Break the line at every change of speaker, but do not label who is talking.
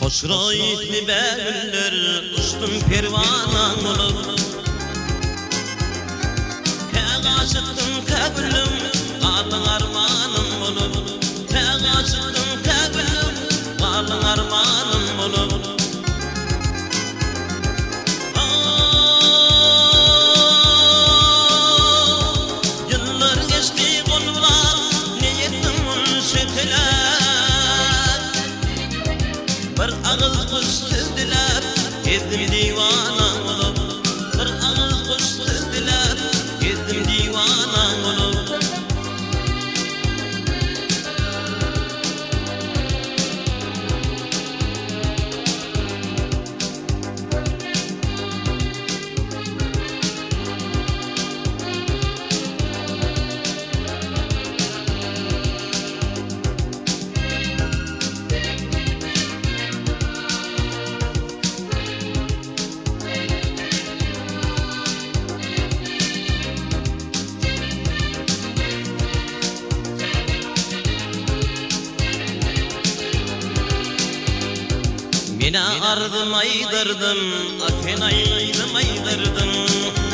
Hoşroyitli bägüller uçtum pervanan olup Kägaşıktım kägülüm qalın armanım olup Kägaşıktım kägülüm qalın armanım olup Yıllar geçti gollar ne yettim şekeler Bir ağız kuş tüzdüler gezdim divana olup Bir ağız kuş tüzdüler gezdim divana olup Mine ardım aydırdım, aken aydım aydırdım